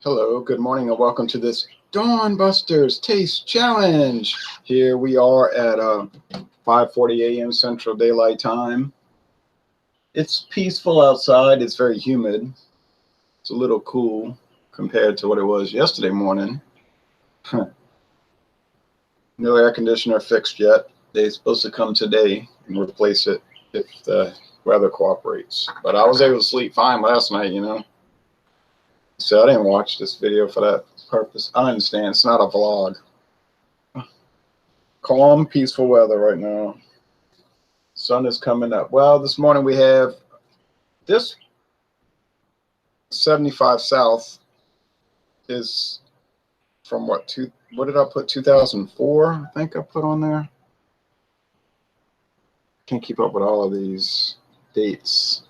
Hello, good morning, and welcome to this Dawn Busters Taste Challenge. Here we are at 5:40 a.m. Central Daylight Time. It's peaceful outside. It's very humid. It's a little cool compared to what it was yesterday morning. No air conditioner fixed yet. They're supposed to come today and replace it if the weather cooperates. But I was able to sleep fine last night, you know. So I didn't watch this video for that purpose. I understand. It's not a vlog. Calm, peaceful weather right now. Sun is coming up. Well, this morning we have this 75 South is from what did I put? 2004, I think I put on there. Can't keep up with all of these dates.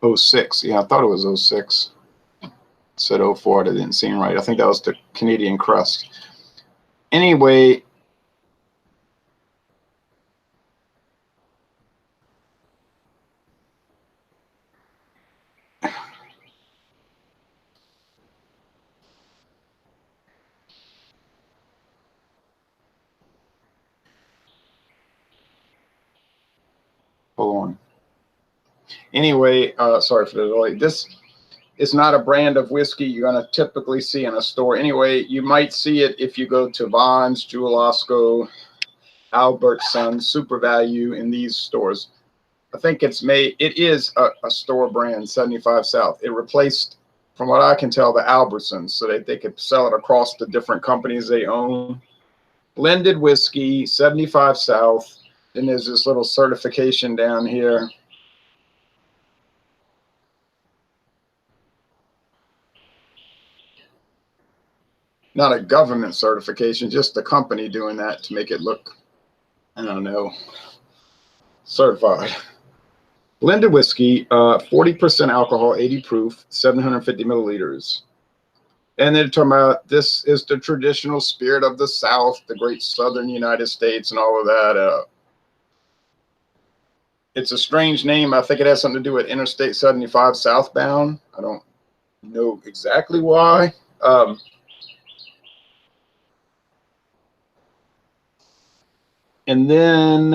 06. Yeah, I thought it was 06. It said 04. That didn't seem right. I think that was the Canadian crust. Anyway, hold on. Anyway, sorry for the delay. This is not a brand of whiskey you're going to typically see in a store. Anyway, you might see it if you go to Vons, Jewel Osco, Albertsons, Super Value in these stores. I think it is a store brand, 75 South. It replaced, from what I can tell, the Albertsons, so that they could sell it across the different companies they own. Blended whiskey, 75 South. Then there's this little certification down here. Not a government certification, just the company doing that to make it look, I don't know, certified. Blended whiskey, 40% alcohol, 80 proof, 750 milliliters. And they're talking about this is the traditional spirit of the South, the great southern United States, and all of that. It's a strange name. I think it has something to do with Interstate 75 southbound. I don't know exactly why. And then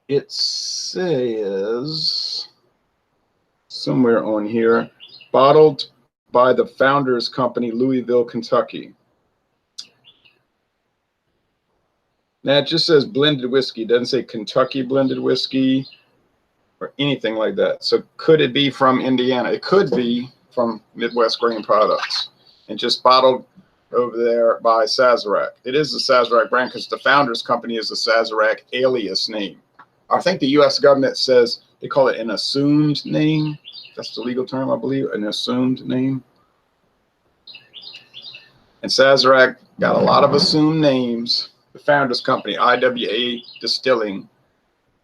it says somewhere on here, bottled by the Founders Company, Louisville, Kentucky. Now it just says blended whiskey. It doesn't say Kentucky blended whiskey or anything like that. So could it be from Indiana? It could be from Midwest Grain Products and just bottled over there by Sazerac. It is the Sazerac brand because the Founders Company is the Sazerac alias name. I think the U.S. government says they call it an assumed name. That's the legal term, I believe, an assumed name. And Sazerac got a lot of assumed names. The Founders Company, IWA Distilling.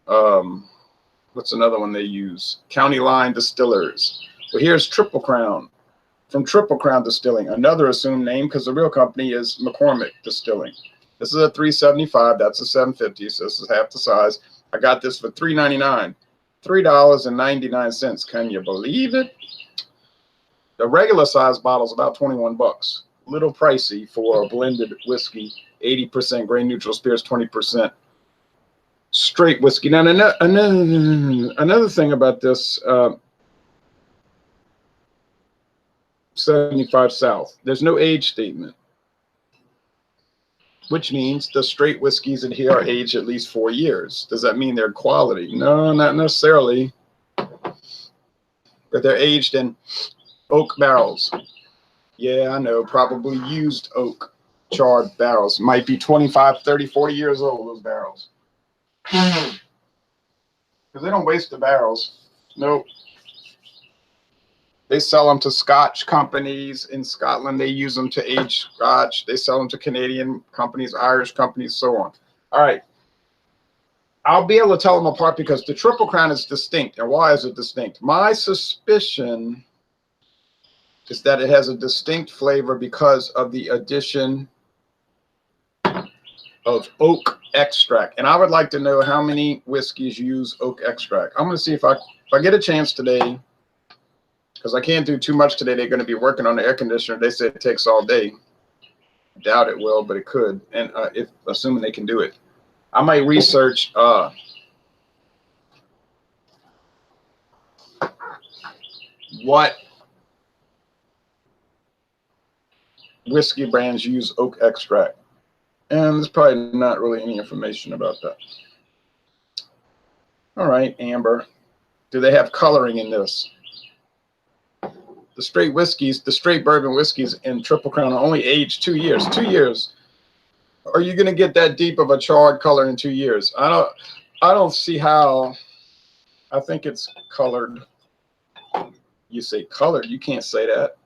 What's another one they use? County Line Distillers. Well, here's Triple Crown. From Triple Crown Distilling, another assumed name because the real company is McCormick Distilling. This is a 375. That's a 750, so this is half the size. I got this for $3.99. $3.99. Can you believe it? The regular size bottle is about 21 bucks. Little pricey for a blended whiskey. 80% grain neutral spirits, 20% straight whiskey. Now, another thing about this 75 South, there's no age statement, which means the straight whiskeys in here are aged at least 4 years. Does that mean they're quality? No, not necessarily. But they're aged in oak barrels. Yeah, I know, probably used oak charred barrels. Might be 25, 30, 40 years old, those barrels. Because they don't waste the barrels. Nope. They sell them to Scotch companies in Scotland. They use them to age Scotch. They sell them to Canadian companies, Irish companies, so on. All right. I'll be able to tell them apart because the Triple Crown is distinct. And why is it distinct? My suspicion is that it has a distinct flavor because of the addition of oak extract. And I would like to know how many whiskeys use oak extract. I'm going to see if I if I get a chance today, because I can't do too much today, they're going to be working on the air conditioner. They said it takes all day. I doubt it will, but it could. And if assuming they can do it, I might research what whiskey brands use oak extract. And there's probably not really any information about that. All right, amber. Do they have coloring in this? The straight whiskeys, the straight bourbon whiskeys in Triple Crown are only aged 2 years. 2 years. Are you going to get that deep of a charred color in 2 years? I don't see how. I think it's colored. You say colored, you can't say that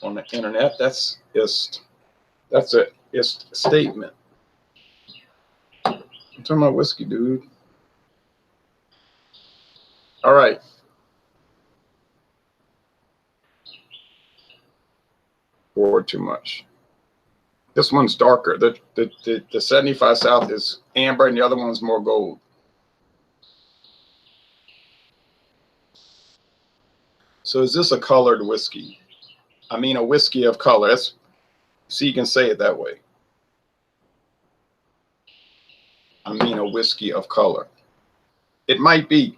on the internet. That's a statement. I'm talking about whiskey, dude. All right. Forward too much. This one's darker. The 75 South is amber, and the other one's more gold. So is this a colored whiskey? I mean, a whiskey of color. So you can say it that way. I mean, a whiskey of color. It might be.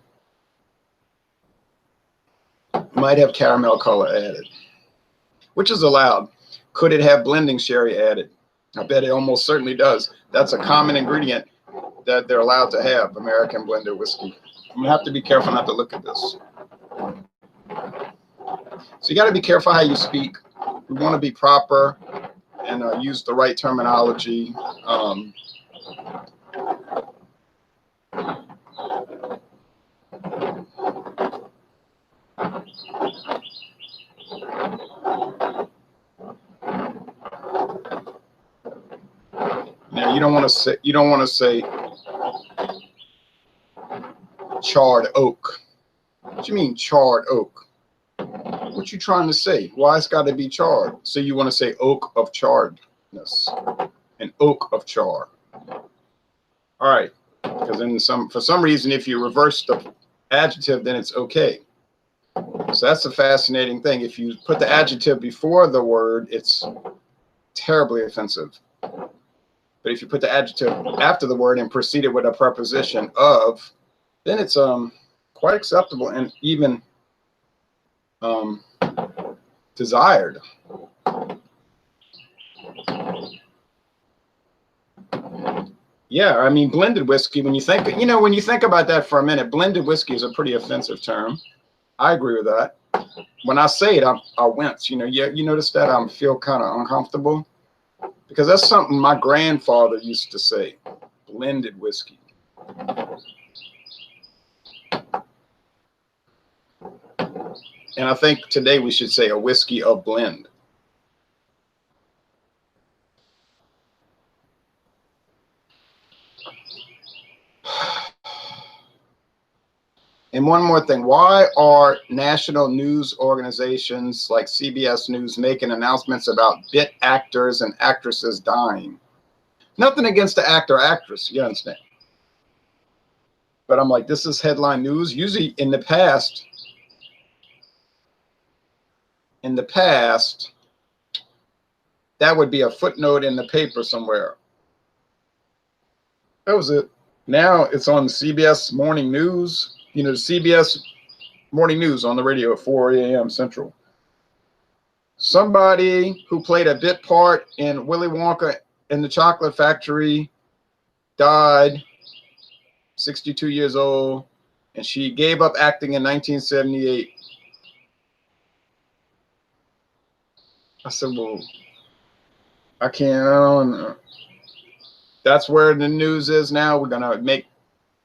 It might have caramel color added, which is allowed. Could it have blending sherry added? I bet it almost certainly does. That's a common ingredient that they're allowed to have, American blended whiskey. I'm gonna have to be careful not to look at this. So you got to be careful how you speak. We want to be proper and use the right terminology. Now you don't want to say charred oak. What do you mean charred oak? What you trying to say? Why it's got to be charred? So you want to say oak of charredness, an oak of char. All right, because for some reason, if you reverse the adjective, then it's okay. So that's a fascinating thing. If you put the adjective before the word, it's terribly offensive. But if you put the adjective after the word and precede it with a preposition of, then it's quite acceptable and even desired. Yeah, I mean, blended whiskey, when you think about that for a minute, blended whiskey is a pretty offensive term. I agree with that. When I say it, I wince. You notice that I feel kind of uncomfortable because that's something my grandfather used to say, blended whiskey. And I think today we should say a whiskey of blend. And one more thing, why are national news organizations like CBS News making announcements about bit actors and actresses dying? Nothing against the actor or actress, you understand? But I'm like, this is headline news. Usually in the past, that would be a footnote in the paper somewhere. That was it. Now it's on CBS Morning News. CBS Morning News on the radio at 4 a.m. Central. Somebody who played a bit part in Willy Wonka and the Chocolate Factory died, 62 years old, and she gave up acting in 1978. I said, well, I don't know. That's where the news is now. We're going to make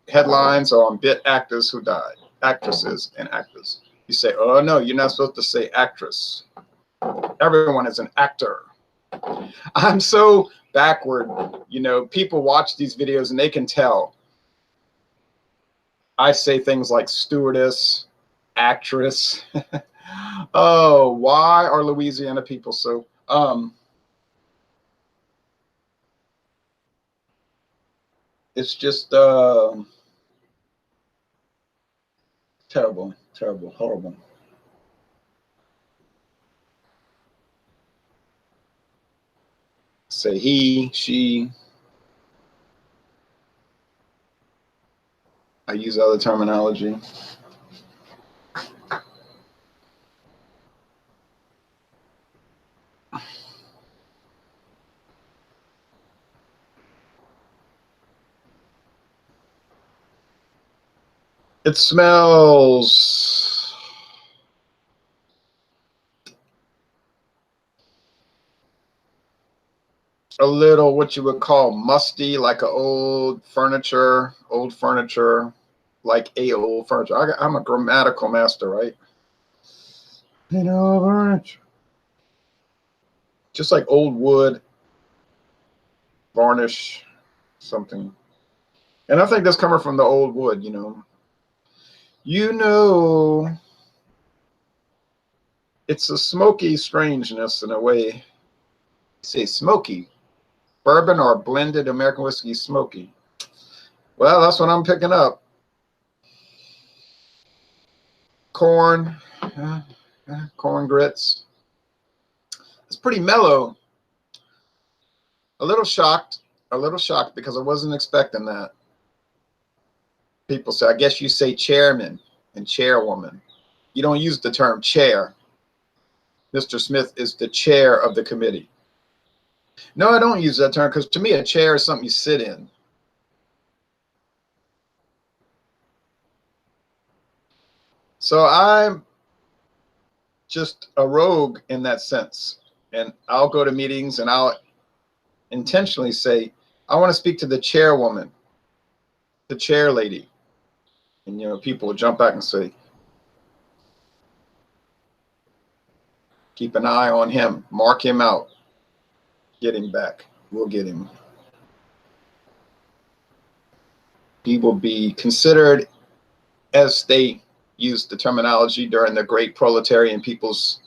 headlines on bit actors who died, actresses and actors. You say, oh, no, you're not supposed to say actress. Everyone is an actor. I'm so backward. People watch these videos and they can tell. I say things like stewardess, actress. Oh, why are Louisiana people so... It's just... Terrible, terrible, horrible. Say he, she. I use other terminology. It smells a little what you would call musty, like old furniture, like old furniture. I'm a grammatical master, right? You know, furniture. Just like old wood, varnish, something. And I think that's coming from the old wood, you know. You know, it's a smoky strangeness in a way. Say smoky. Bourbon or blended American whiskey smoky. Well, that's what I'm picking up. Corn, corn grits. It's pretty mellow. A little shocked because I wasn't expecting that. People say, I guess you say chairman and chairwoman. You don't use the term chair. Mr. Smith is the chair of the committee. No, I don't use that term because to me, a chair is something you sit in. So I'm just a rogue in that sense. And I'll go to meetings and I'll intentionally say, I want to speak to the chairwoman, the chair lady. And, you know, people will jump back and say, keep an eye on him, mark him out, get him back. We'll get him. He will be considered, as they use the terminology during the great proletarian people's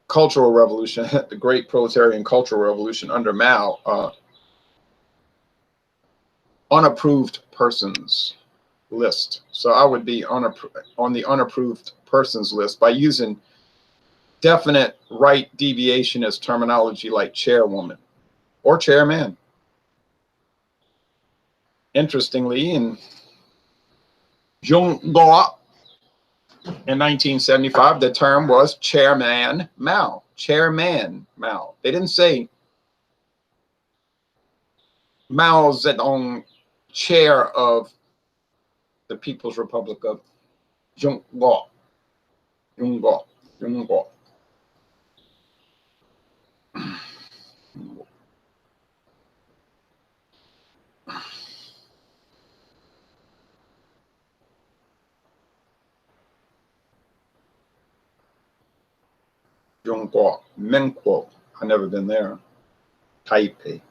cultural revolution, the great proletarian cultural revolution under Mao, unapproved persons list. So I would be on the unapproved persons list by using definite right deviationist terminology like chairwoman or chairman. Interestingly, in Zhongguo in 1975, the term was Chairman Mao. Chairman Mao. They didn't say Mao Zedong, chair of the People's Republic of Zhongguo. Zhongguo. Zhongguo. Zhongguo. Menguo. I've never been there. Taipei.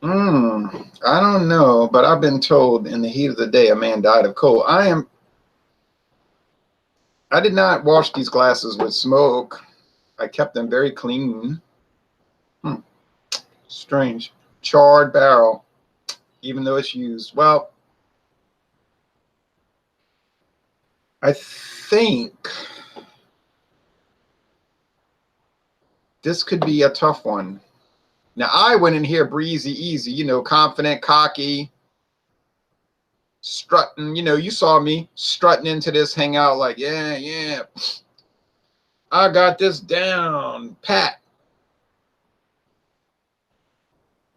I don't know, but I've been told in the heat of the day a man died of cold. I did not wash these glasses with smoke. I kept them very clean. Strange. Charred barrel, even though it's used. Well, I think this could be a tough one. Now, I went in here breezy, easy, you know, confident, cocky, strutting. You know, you saw me strutting into this hangout like, yeah, I got this down, pat.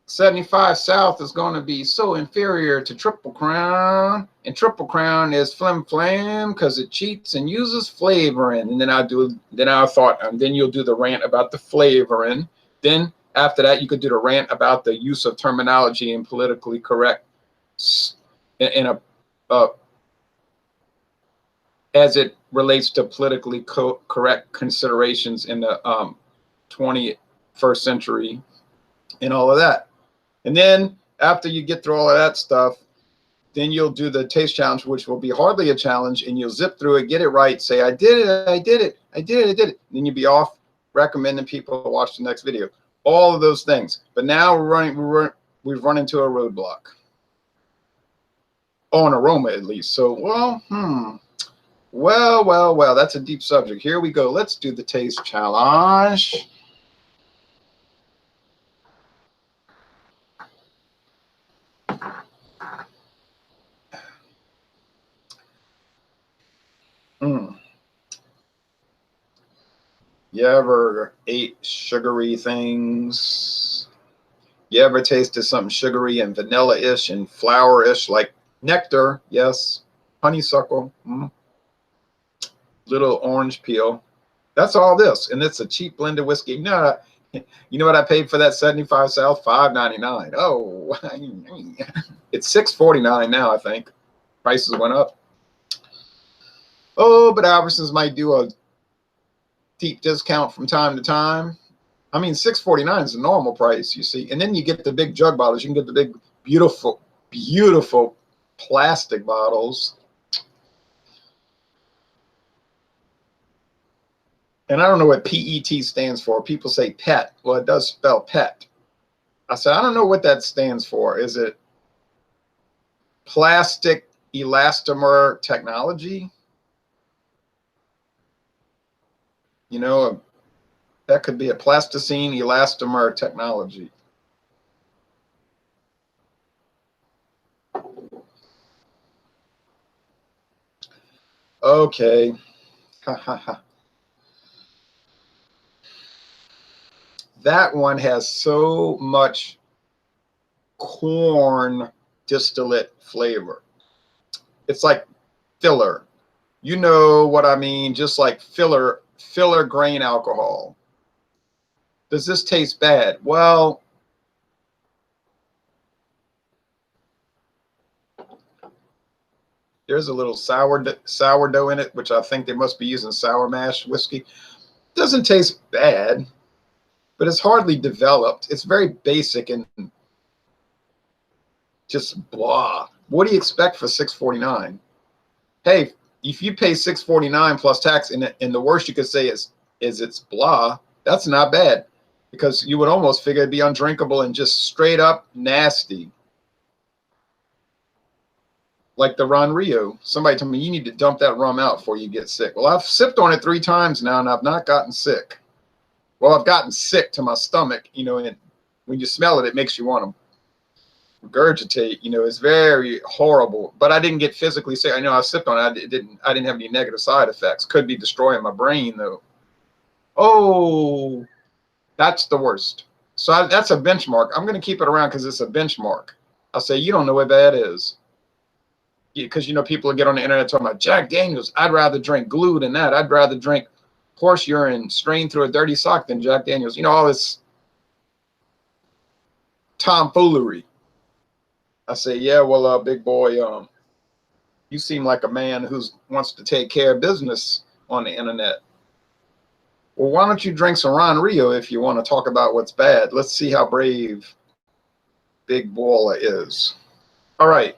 75 South is going to be so inferior to Triple Crown, and Triple Crown is flim flam because it cheats and uses flavoring. And then then you'll do the rant about the flavoring. Then after that, you could do the rant about the use of terminology and politically correct as it relates to politically correct considerations in the 21st century and all of that. And then after you get through all of that stuff, then you'll do the taste challenge, which will be hardly a challenge, and you'll zip through it, get it right, say, I did it. And then you'll be off recommending people to watch the next video. All of those things. But now we've run into a roadblock. or an aroma at least. So, well, well, that's a deep subject. Here we go. Let's do the taste challenge. You ever ate sugary things? You ever tasted something sugary and vanilla-ish and flour-ish, like nectar? Yes. Honeysuckle. Little orange peel. That's all this. And it's a cheap blended whiskey. No, you know what I paid for that 75 South? $5.99. Oh, it's $6.49 now, I think. Prices went up. Oh, but Albertsons might do a deep discount from time to time. I mean, $6.49 is the normal price, you see. And then you get the big jug bottles. You can get the big, beautiful, beautiful plastic bottles. And I don't know what PET stands for. People say PET. Well, it does spell PET. I said, I don't know what that stands for. Is it plastic elastomer technology? You know, that could be a plasticine elastomer technology. Okay. That one has so much corn distillate flavor. It's like filler. You know what I mean? Just like filler grain alcohol. Does this taste bad? Well, there's a little sourdough in it, which I think they must be using sour mash whiskey. Doesn't taste bad, but it's hardly developed. It's very basic and just blah. What do you expect for $6.49? Hey, if you pay $6.49 plus tax, and the worst you could say is it's blah, that's not bad, because you would almost figure it'd be undrinkable and just straight up nasty. Like the Ron Rio. Somebody told me you need to dump that rum out before you get sick. Well, I've sipped on it 3 times now, and I've not gotten sick. Well, I've gotten sick to my stomach, you know, and when you smell it, it makes you want to regurgitate. You know, it's very horrible. But I didn't get physically sick. I know I sipped on it. I didn't have any negative side effects. Could be destroying my brain, though. Oh, that's the worst. So that's a benchmark. I'm going to keep it around because it's a benchmark. I'll say, you don't know what that is. Because, you know, people get on the internet talking about Jack Daniels. I'd rather drink glue than that. I'd rather drink horse urine strained through a dirty sock than Jack Daniels. You know, all this tomfoolery. I say, yeah, well, big boy, you seem like a man who wants to take care of business on the internet. Well, why don't you drink some Ron Rio if you want to talk about what's bad? Let's see how brave Big Baller is. All right.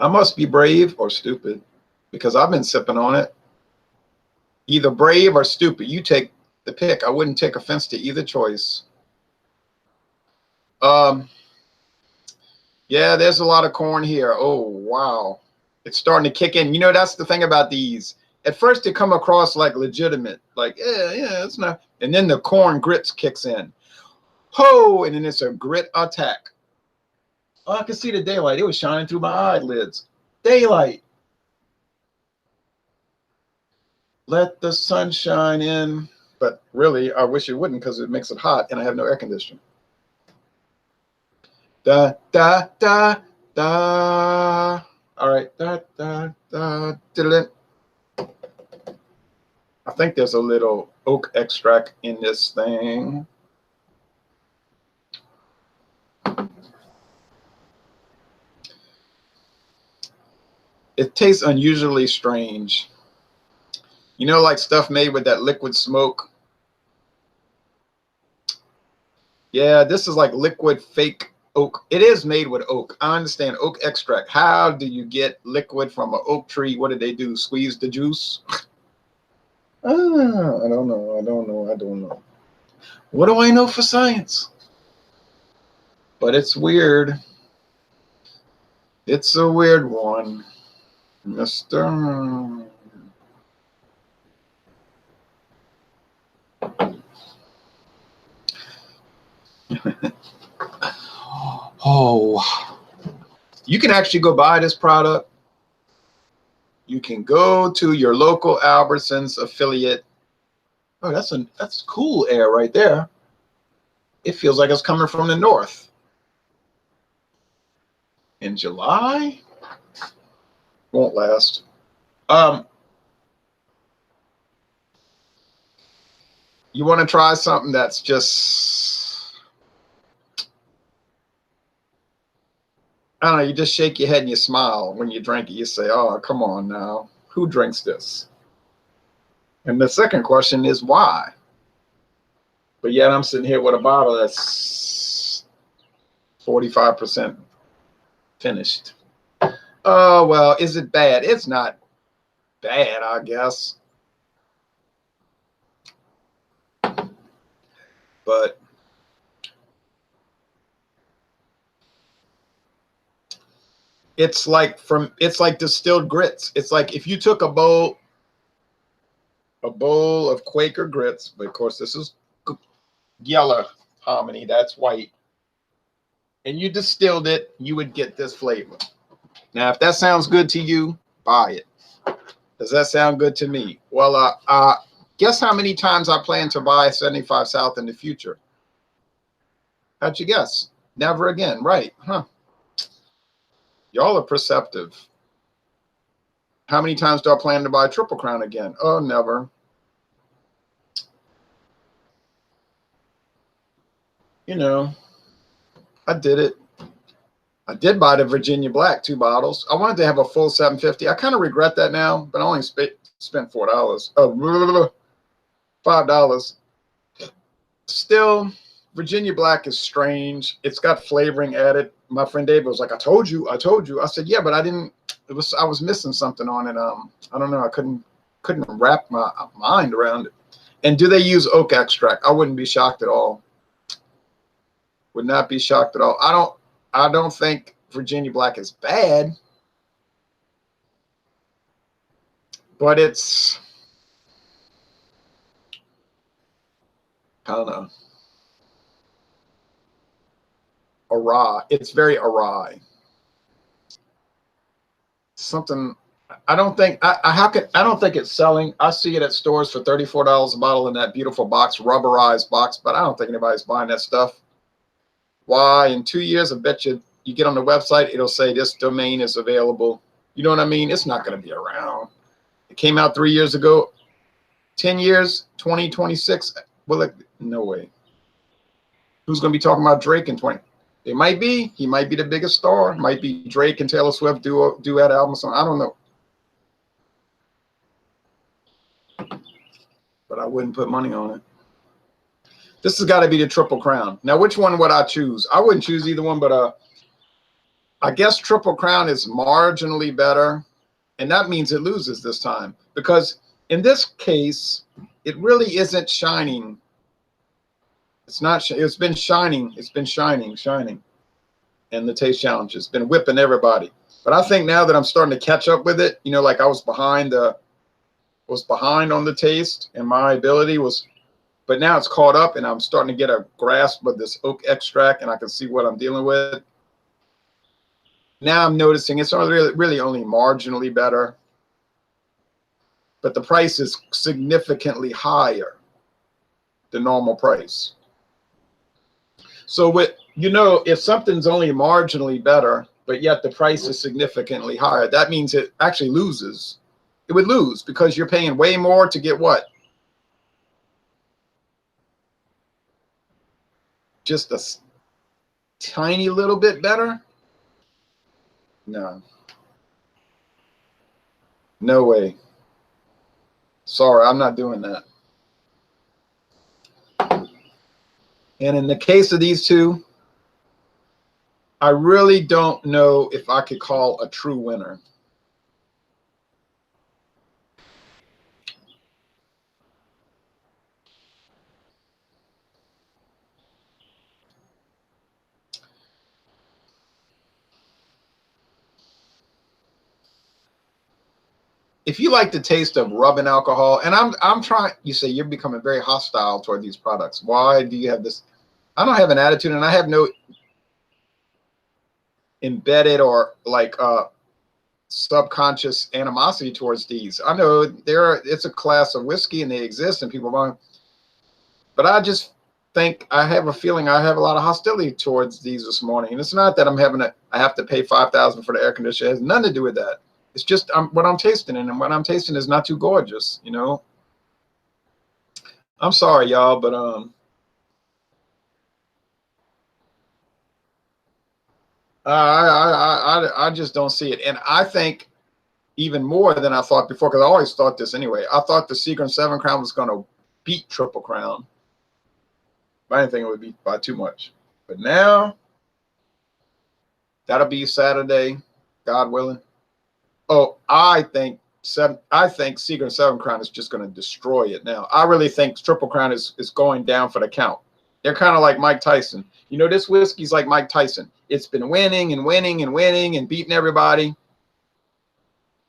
I must be brave or stupid because I've been sipping on it. Either brave or stupid. You take the pick. I wouldn't take offense to either choice. Yeah, there's a lot of corn here. Oh, wow. It's starting to kick in. You know, that's the thing about these. At first, they come across like legitimate. Like, yeah, it's not. And then the corn grits kicks in. Ho! And then it's a grit attack. Oh, I could see the daylight. It was shining through my eyelids. Daylight. Let the sun shine in. But really, I wish it wouldn't because it makes it hot and I have no air conditioning. Da, da, da, da. All right. Da, da, da, diddle. I think there's a little oak extract in this thing. It tastes unusually strange. You know, like stuff made with that liquid smoke. Yeah, this is like liquid fake oak. It is made with oak. I understand oak extract. How do you get liquid from an oak tree? What did they do? Squeeze the juice? I don't know. What do I know for science? But it's weird. It's a weird one, Mr. Oh, you can actually go buy this product. You can go to your local Albertsons affiliate. Oh, that's cool air right there. It feels like it's coming from the north. In July? Won't last. You want to try something that's just, I don't know, you just shake your head and you smile when you drink it. You say, oh, come on now. Who drinks this? And the second question is why? But yet I'm sitting here with a bottle that's 45% finished. Oh, well, is it bad? It's not bad, I guess. But it's like distilled grits. It's like if you took a bowl of Quaker grits, but of course this is yellow hominy, that's white, and you distilled it, you would get this flavor. Now, if that sounds good to you, buy it. Does that sound good to me? Well, guess how many times I plan to buy 75 South in the future? How'd you guess? Never again, right? Huh? Y'all are perceptive. How many times do I plan to buy Triple Crown again? Oh, never. You know, I did it. I did buy the Virginia Black 2 bottles. I wanted to have a full 750. I kind of regret that now, but I only spent $4. Oh, $5. Still, Virginia Black is strange. It's got flavoring added. My friend David was like, I told you. I said, yeah, but I didn't. I was missing something on it. I don't know. I couldn't wrap my mind around it. And do they use oak extract? I wouldn't be shocked at all. Would not be shocked at all. I don't think Virginia Black is bad, but it's, I don't know, awry. It's very awry. Something. I don't think I don't think it's selling. I see it at stores for $34 a bottle in that beautiful box, rubberized box, but I don't think anybody's buying that stuff. Why? In 2 years, I bet you get on the website, it'll say this domain is available. You know what I mean? It's not going to be around. It came out 3 years ago. 10 years, 2026. Well, no way. Who's going to be talking about Drake in 20? It might be. He might be the biggest star. Might be Drake and Taylor Swift duet album song. I don't know. But I wouldn't put money on it. This has got to be the Triple Crown. Now, which one would I choose? I wouldn't choose either one, but I guess Triple Crown is marginally better, and that means it loses this time because in this case, it really isn't shining. It's not. It's been shining. It's been shining. And the taste challenge has been whipping everybody. But I think now that I'm starting to catch up with it, you know, like I was behind on the taste, and my ability was, but now it's caught up, and I'm starting to get a grasp of this oak extract, and I can see what I'm dealing with. Now I'm noticing it's really only marginally better, but the price is significantly higher than normal price. So if something's only marginally better, but yet the price is significantly higher, that means it actually loses. It would lose because you're paying way more to get what? Just a tiny little bit better? No. No way. Sorry, I'm not doing that. And in the case of these two, I really don't know if I could call a true winner. if you like the taste of rubbing alcohol, and I'm trying, you say you're becoming very hostile toward these products. Why do you have this? I don't have an attitude, and I have no embedded or like subconscious animosity towards these. I know it's a class of whiskey and they exist and people buy, but I just think I have a feeling I have a lot of hostility towards these this morning. And it's not that I have to pay $5,000 for the air conditioner. It has nothing to do with that. It's just what I'm tasting, and what I'm tasting is not too gorgeous, you know. I'm sorry, y'all, but I just don't see it. And I think even more than I thought before, because I always thought this anyway. I thought the Seagram 7 Crown was going to beat Triple Crown. But I didn't think it would beat by too much. But now, that'll be Saturday, God willing. Oh, I think Seagram 7 Crown is just going to destroy it now. I really think Triple Crown is going down for the count. They're kind of like Mike Tyson. You know, this whiskey's like Mike Tyson. It's been winning and winning and winning and beating everybody.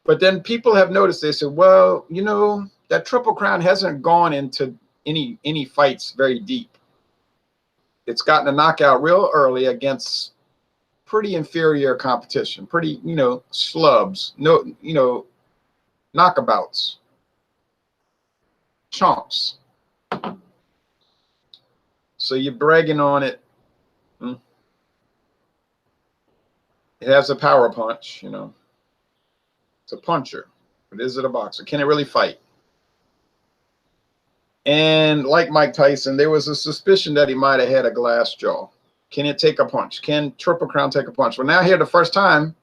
But then people have noticed, they said, well, you know, that Triple Crown hasn't gone into any fights very deep. It's gotten a knockout real early against pretty inferior competition, pretty, you know, slubs, no, you know, knockabouts, chumps. So you're bragging on it. It has a power punch, you know. It's a puncher, but is it a boxer? Can it really fight? And like Mike Tyson, there was a suspicion that he might have had a glass jaw. Can it take a punch? Can Triple Crown take a punch? Well, now here the first time,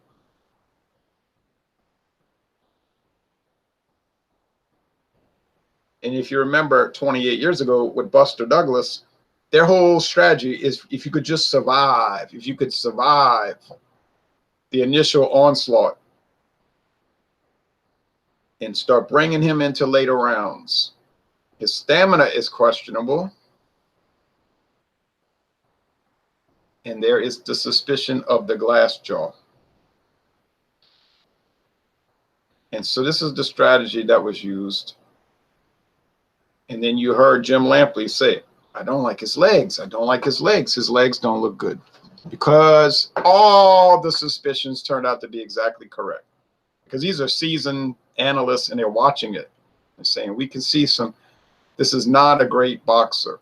and if you remember 28 years ago with Buster Douglas, their whole strategy is if you could just survive, if you could survive the initial onslaught and start bringing him into later rounds. His stamina is questionable. And there is the suspicion of the glass jaw. And so this is the strategy that was used. And then you heard Jim Lampley say, I don't like his legs. I don't like his legs. His legs don't look good. Because all the suspicions turned out to be exactly correct. Because these are seasoned analysts and they're watching it. They're saying, we can see this is not a great boxer.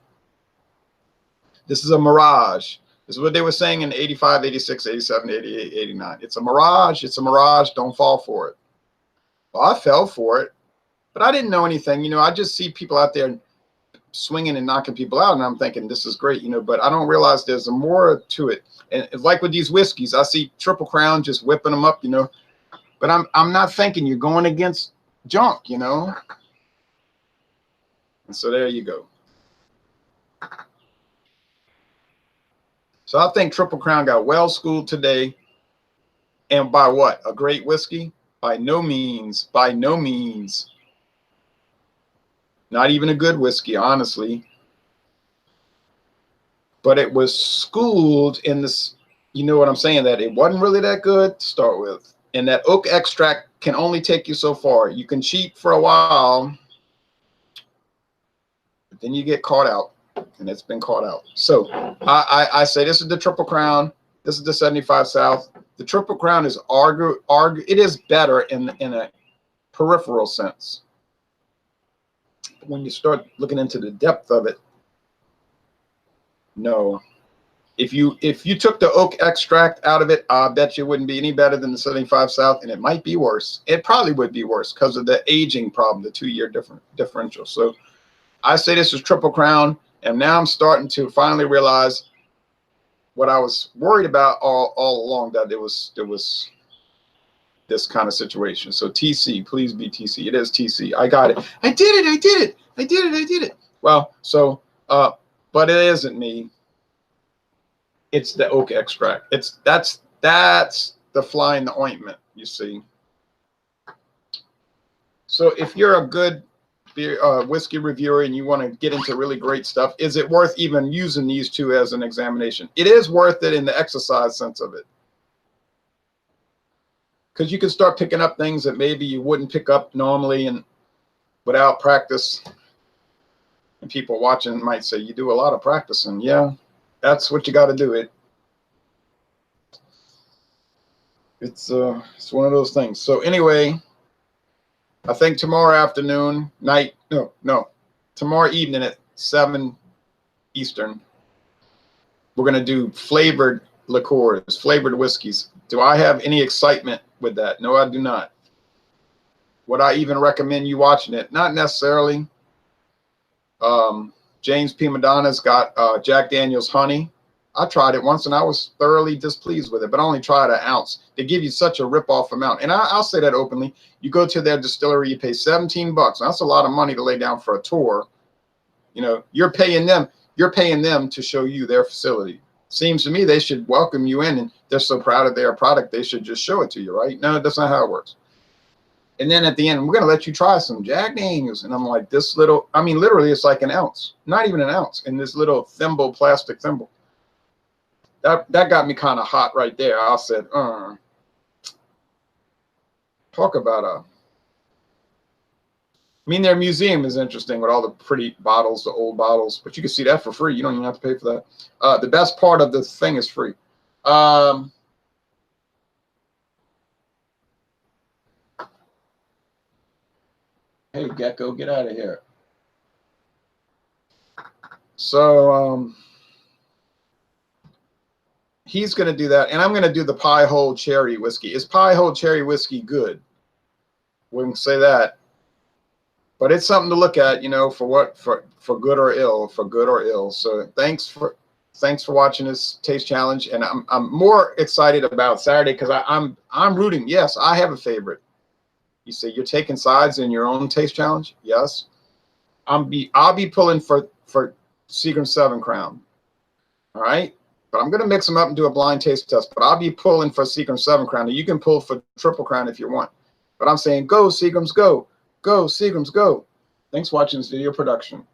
This is a mirage. This is what they were saying in 85, 86, 87, 88, 89. It's a mirage. It's a mirage. Don't fall for it. Well, I fell for it, but I didn't know anything. You know, I just see people out there swinging and knocking people out, and I'm thinking this is great, you know, but I don't realize there's more to it. And like with these whiskeys, I see Triple Crown just whipping them up, you know, but I'm not thinking you're going against junk, you know. And so there you go. So I think Triple Crown got well schooled today. And by what? A great whiskey? By no means. By no means. Not even a good whiskey, honestly. But it was schooled in this, you know what I'm saying, that it wasn't really that good to start with. And that oak extract can only take you so far. You can cheat for a while, but then you get caught out. And it's been caught out. So I say this is the Triple Crown. This is the 75 South. The Triple Crown is it is better in a peripheral sense. But when you start looking into the depth of it, no. If you took the oak extract out of it, I bet you it wouldn't be any better than the 75 South, and it might be worse. It probably would be worse because of the aging problem, the 2-year differential. So I say this is Triple Crown. And now I'm starting to finally realize what I was worried about all along, that there was this kind of situation. So TC, please be TC. It is TC. I got it. I did it. I did it. I did it. I did it. Well, so, but it isn't me. It's the oak extract. That's the fly in the ointment, you see. So if you're a good whiskey reviewer and you want to get into really great stuff, is it worth even using these two as an examination? It is worth it in the exercise sense of it. because you can start picking up things that maybe you wouldn't pick up normally and without practice. And people watching might say, you do a lot of practicing. Yeah, that's what you got to do. It's one of those things. So anyway, I think tomorrow afternoon, tomorrow evening at 7 Eastern, we're going to do flavored liqueurs, flavored whiskeys. Do I have any excitement with that? No, I do not. Would I even recommend you watching it? Not necessarily. James P. Madonna's got Jack Daniel's Honey. I tried it once and I was thoroughly displeased with it, but I only tried an ounce. They give you such a rip-off amount. And I'll say that openly. You go to their distillery, you pay $17. That's a lot of money to lay down for a tour. You know, you're paying them to show you their facility. Seems to me they should welcome you in, and they're so proud of their product, they should just show it to you, right? No, that's not how it works. And then at the end, we're going to let you try some Jack Daniels. And I'm like, this little, I mean, literally it's like an ounce, not even an ounce, in this little thimble, plastic thimble. That got me kind of hot right there. I said, talk about I mean, their museum is interesting with all the pretty bottles, the old bottles, but you can see that for free. You don't even have to pay for that. The best part of this thing is free. Hey, Gecko, get out of here. So he's going to do that, and I'm going to do the Pie Hole Cherry Whiskey. Is Pie Hole Cherry Whiskey good? We can say that. But it's something to look at, you know, for good or ill, for good or ill. So thanks for watching this taste challenge, and I'm more excited about Saturday because I'm rooting. Yes, I have a favorite. You say you're taking sides in your own taste challenge. Yes, I'll be pulling for Seagram 7 Crown. All right, but I'm gonna mix them up and do a blind taste test. But I'll be pulling for Seagram 7 Crown. And you can pull for Triple Crown if you want. But I'm saying go Seagrams, go. Go, Seagrams, go. Thanks for watching this video production.